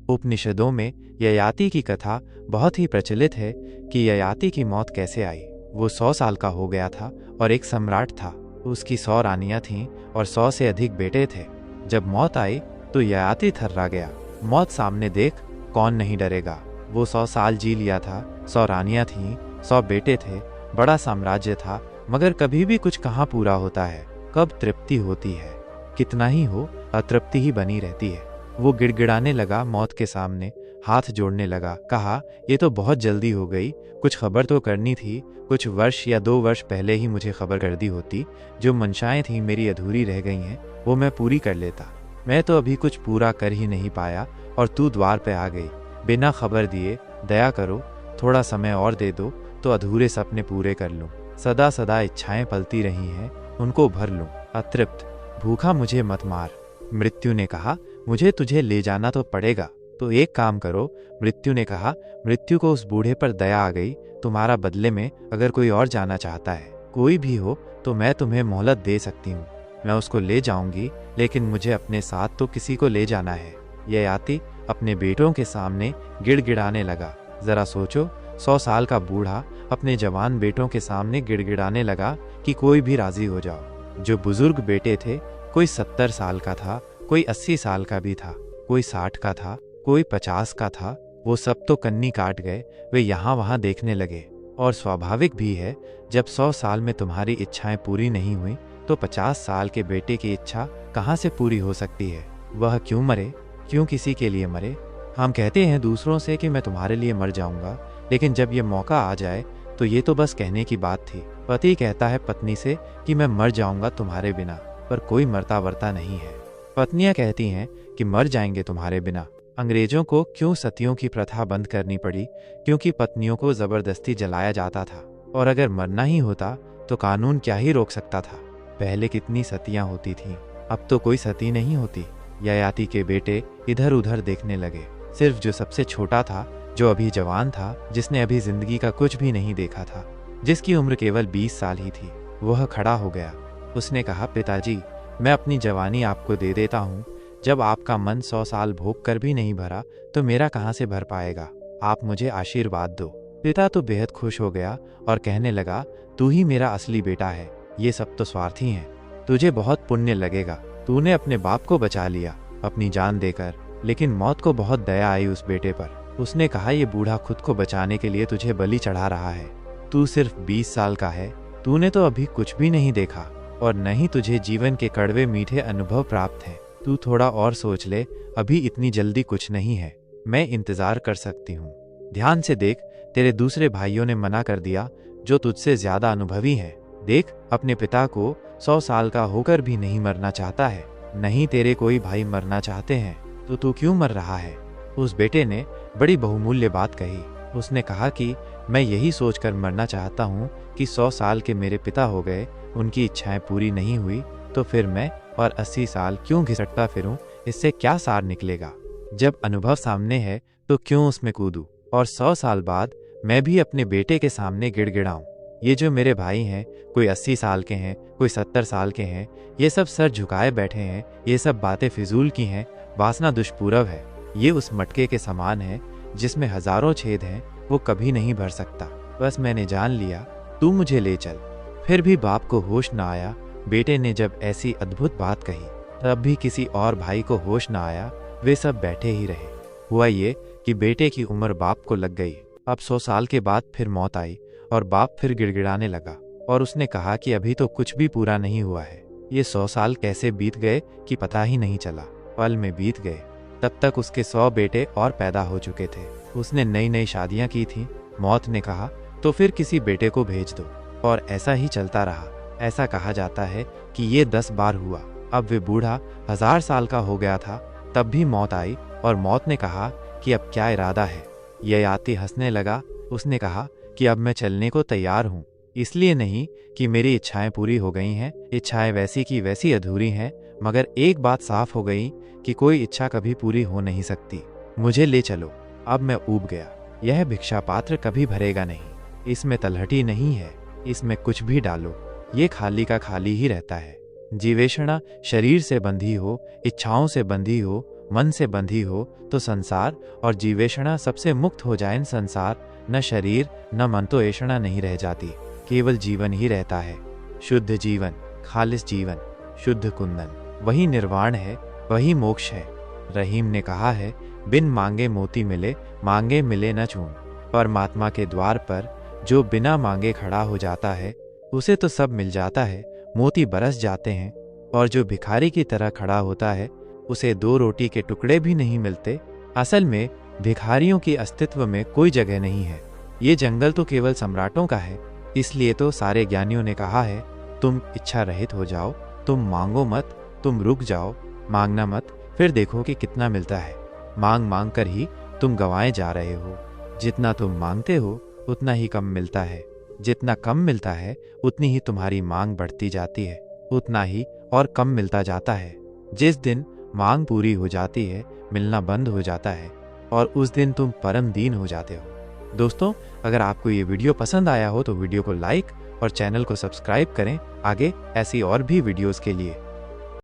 उपनिषदों में ययाति की कथा बहुत ही प्रचलित है कि ययाति की मौत कैसे आई। वो 100 साल का हो गया था और एक सम्राट था। उसकी 100 रानियां थीं और 100 से अधिक बेटे थे। जब मौत आई तो ययाति थर्रा गया। मौत सामने देख कौन नहीं डरेगा। वो 100 साल जी लिया था, 100 रानियां थीं, 100 बेटे थे, बड़ा साम्राज्य था, मगर कभी भी कुछ कहाँ पूरा होता है, कब तृप्ति होती है। कितना ही हो, अतृप्ति ही बनी रहती है। वो गिड़गिड़ाने लगा मौत के सामने, हाथ जोड़ने लगा, कहा, ये तो बहुत जल्दी हो गई, कुछ खबर तो करनी थी। कुछ वर्ष या 2 वर्ष पहले ही मुझे खबर कर दी होती। जो मंशाएं थीं मेरी अधूरी रह गई हैं, वो मैं पूरी कर लेता। मैं तो अभी कुछ पूरा कर ही नहीं पाया और तू द्वार पे आ गई। बिना खबर दिए दया करो, थोड़ा समय और दे दो तो अधूरे सपने पूरे कर लूं। सदा सदा इच्छाएं पलती रही हैं, उनको भर लूं। अतृप्त भूखा मुझे मत मार। मृत्यु ने कहा, मुझे तुझे ले जाना तो पड़ेगा, तो एक काम करो। मृत्यु ने कहा, मृत्यु को उस बूढ़े पर दया आ गई। तुम्हारा बदले में अगर कोई और जाना चाहता है, कोई भी हो, तो मैं तुम्हें मोहलत दे सकती हूँ। मैं उसको ले जाऊंगी, लेकिन मुझे अपने साथ तो किसी को ले जाना है। ययाति अपने बेटों के सामने गिड़गिड़ाने लगा। जरा सोचो, 100 साल का बूढ़ा अपने जवान बेटों के सामने गिड़गिड़ाने लगा कि कोई भी राजी हो जाओ। जो बुजुर्ग बेटे थे, कोई 70 साल का था, कोई 80 साल का भी था, कोई 60 का था, कोई 50 का था। वो सब तो कन्नी काट गए। वे यहाँ वहाँ देखने लगे। और स्वाभाविक भी है, जब 100 साल में तुम्हारी इच्छाएं पूरी नहीं हुई तो 50 साल के बेटे की इच्छा कहाँ से पूरी हो सकती है। वह क्यों मरे, क्यों किसी के लिए मरे। हम कहते हैं दूसरों से कि मैं तुम्हारे लिए मर जाऊंगा, लेकिन जब ये मौका आ जाए तो ये तो बस कहने की बात थी। पति कहता है पत्नी से कि मैं मर जाऊंगा तुम्हारे बिना, पर कोई मरता वरता नहीं है। पत्नियां कहती हैं कि मर जाएंगे तुम्हारे बिना। अंग्रेजों को क्यों सतियों की प्रथा बंद करनी पड़ी? क्योंकि पत्नियों को जबरदस्ती जलाया जाता था, और अगर मरना ही होता तो कानून क्या ही रोक सकता था। पहले कितनी सतियां होती थीं, अब तो कोई सती नहीं होती। ययाति के बेटे इधर उधर देखने लगे। सिर्फ जो सबसे छोटा था, जो अभी जवान था, जिसने अभी जिंदगी का कुछ भी नहीं देखा था, जिसकी उम्र केवल 20 साल ही थी, वह खड़ा हो गया। उसने कहा, पिताजी, मैं अपनी जवानी आपको दे देता हूँ। जब आपका मन 100 साल भोग कर भी नहीं भरा तो मेरा कहाँ से भर पाएगा। आप मुझे आशीर्वाद दो। पिता तो बेहद खुश हो गया और कहने लगा, तू ही मेरा असली बेटा है। ये सब तो स्वार्थी हैं। तुझे बहुत पुण्य लगेगा। तूने अपने बाप को बचा लिया अपनी जान देकर, लेकिन मौत को बहुत दया आई उस बेटे पर। उसने कहा, ये बूढ़ा खुद को बचाने के लिए तुझे बलि चढ़ा रहा है। तू सिर्फ 20 साल का है। तूने तो अभी कुछ भी नहीं देखा और न ही तुझे जीवन के कड़वे मीठे अनुभव प्राप्त हैं। तू थोड़ा और सोच ले, अभी इतनी जल्दी कुछ नहीं है। मैं इंतजार कर सकती हूँ। ध्यान से देख, तेरे दूसरे भाइयों ने मना कर दिया जो तुझसे ज्यादा अनुभवी हैं। देख, अपने पिता को 100 साल का होकर भी नहीं मरना चाहता है। नहीं तेरे कोई भाई मरना चाहते हैं, तो तू क्यों मर रहा है। उस बेटे ने बड़ी बहुमूल्य बात कही। उसने कहा कि मैं यही सोचकर मरना चाहता हूँ कि 100 साल के मेरे पिता हो गए, उनकी इच्छाएं पूरी नहीं हुई, तो फिर मैं और 80 साल क्यों घिसटता फिरूं। इससे क्या सार निकलेगा। जब अनुभव सामने है तो क्यों उसमें कूदूं, और 100 साल बाद मैं भी अपने बेटे के सामने गिड़गिड़ाऊं। ये जो मेरे भाई हैं, कोई 80 साल के हैं, कोई 70 साल के हैं, ये सब सर झुकाए बैठे हैं। ये सब बातें फिजूल की हैं। वासना दुष्पूरव है। ये उस मटके के समान है जिसमें हजारों छेद हैं, वो कभी नहीं भर सकता। बस मैंने जान लिया, तू मुझे ले चल। फिर भी बाप को होश न आया। बेटे ने जब ऐसी अद्भुत बात कही, तब भी किसी और भाई को होश न आया। वे सब बैठे ही रहे। हुआ ये कि बेटे की उम्र बाप को लग गई। अब 100 साल के बाद फिर मौत आई और बाप फिर गिड़गिड़ाने लगा और उसने कहा कि अभी तो कुछ भी पूरा नहीं हुआ है। ये 100 साल कैसे बीत गए कि पता ही नहीं चला। पल में बीत गए। तब तक उसके 100 बेटे और पैदा हो चुके थे। उसने नई नई शादियां की थी। मौत ने कहा, तो फिर किसी बेटे को भेज दो। और ऐसा ही चलता रहा। ऐसा कहा जाता है कि ये 10 बार हुआ। अब वे बूढ़ा 1000 साल का हो गया था, तब भी मौत आई और मौत ने कहा कि अब क्या इरादा है। ययाति हंसने लगा। उसने कहा कि अब मैं चलने को तैयार हूँ। इसलिए नहीं कि मेरी इच्छाएं पूरी हो गई हैं। इच्छाएं वैसी की वैसी अधूरी हैं, मगर एक बात साफ हो गई कि कोई इच्छा कभी पूरी हो नहीं सकती। मुझे ले चलो। अब मैं ऊब गया। यह भिक्षा पात्र कभी भरेगा नहीं। इसमें तलहटी नहीं है। इसमें कुछ भी डालो, ये खाली का खाली ही रहता है। जीवेषणा शरीर से बंधी हो, इच्छाओं से बंधी हो, मन से बंधी हो तो संसार और जीवेषणा सबसे मुक्त हो जाए। संसार न शरीर न मन तो ऐषणा नहीं रह जाती, केवल जीवन ही रहता है। शुद्ध जीवन, खालिस जीवन, शुद्ध कुंदन, वही निर्वाण है, वही मोक्ष है। रहीम ने कहा है, बिन मांगे मोती मिले, मांगे मिले न चून। परमात्मा के द्वार पर जो बिना मांगे खड़ा हो जाता है उसे तो सब मिल जाता है, मोती बरस जाते हैं। और जो भिखारी की तरह खड़ा होता है उसे 2 रोटी के टुकड़े भी नहीं मिलते। असल में भिखारियों की अस्तित्व में कोई जगह नहीं है। ये जंगल तो केवल सम्राटों का है। इसलिए तो सारे ज्ञानियों ने कहा है, तुम इच्छा रहित हो जाओ, तुम मांगो मत, तुम रुक जाओ, मांगना मत, फिर देखो कि कितना मिलता है। मांग मांग कर ही तुम गंवाए जा रहे हो। जितना तुम मांगते हो उतना ही कम मिलता है, जितना कम मिलता है उतनी ही तुम्हारी मांग बढ़ती जाती है, उतना ही और कम मिलता जाता है। जिस दिन मांग पूरी हो जाती है, मिलना बंद हो जाता है और उस दिन तुम परम दीन हो जाते हो। दोस्तों, अगर आपको ये वीडियो पसंद आया हो तो वीडियो को लाइक और चैनल को सब्सक्राइब करें आगे ऐसी और भी वीडियोस के लिए।